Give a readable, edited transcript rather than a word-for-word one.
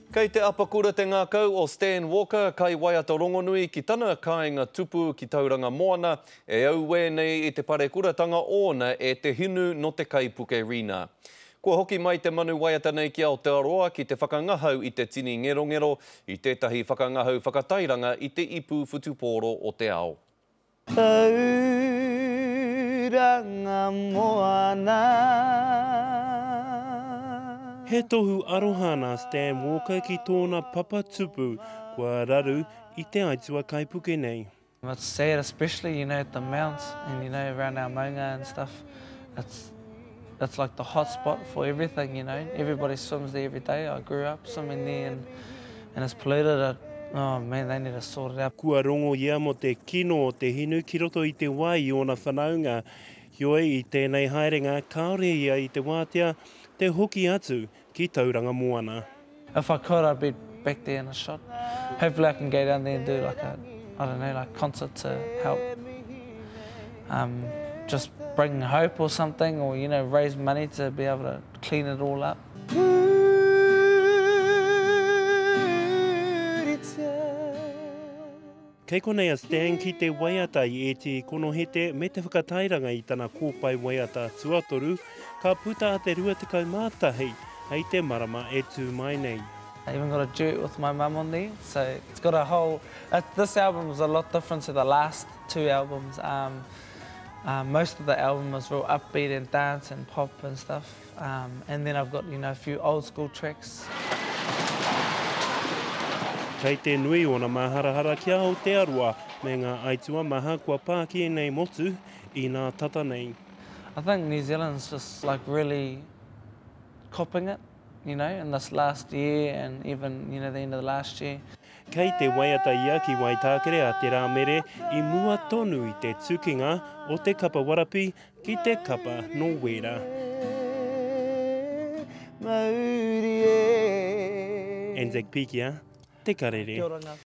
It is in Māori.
Kei te apakura te ngākau o Stan Walker, kai Waiata Rongonui ki tana kāinga tupu ki tauranga moana, e auwe nei i te parekuratanga ōna e te hinu no te kaipuke rina. Kua hoki mai te manu Waiata nei ki Aotearoa ki te whakangahau i te tini ngero i tētahi whakangahau whakatairanga i te ipu whutupōro o te ao. Tauranga moana. He tohu arohana Stan Walker ki tōna papa tupu, kua raru I te aitua kaipuke nei. It's sad, especially, at the mounts and, around our maunga and stuff. That's like the hot spot for everything, Everybody swims there every day. I grew up swimming there and it's polluted. Oh man, they need to sort it out. Kua rongo ia mo te kino o te hinu ki roto I te wai I ona whanaunga. Hioi I tēnei haerenga, kaore ia I te wātea, te hoki atu ki tauranga moana. If I could, I'd be back there in a shot. Hopefully I can go down there and do like a concert to help just bring hope or something, or, raise money to be able to clean it all up. Kei konei a Stan ki te waiata I eti konohete me te whakatairanga I tana kōpai waiata tuatoru, ka puta a te rua te kaumātahi, hei te marama e tū mai nei. I even got a duet with my mum on there, so it's got a whole... this album was a lot different to the last two albums. Most of the album was real upbeat and dance and pop and stuff. And then I've got, a few old school tracks. Kei te nui o na maharahara kia Aotearoa, me ngā aitua maha kua pāki nei motu I ngā tata nei. I think New Zealand's just really copping it, in this last year and even, the end of the last year. Kei te waiata ia ki Waitākere a te rāmere I mua tonu I te tukinga o te kapa warapi ki te kapa no wera. Anzac Pikia, te karere.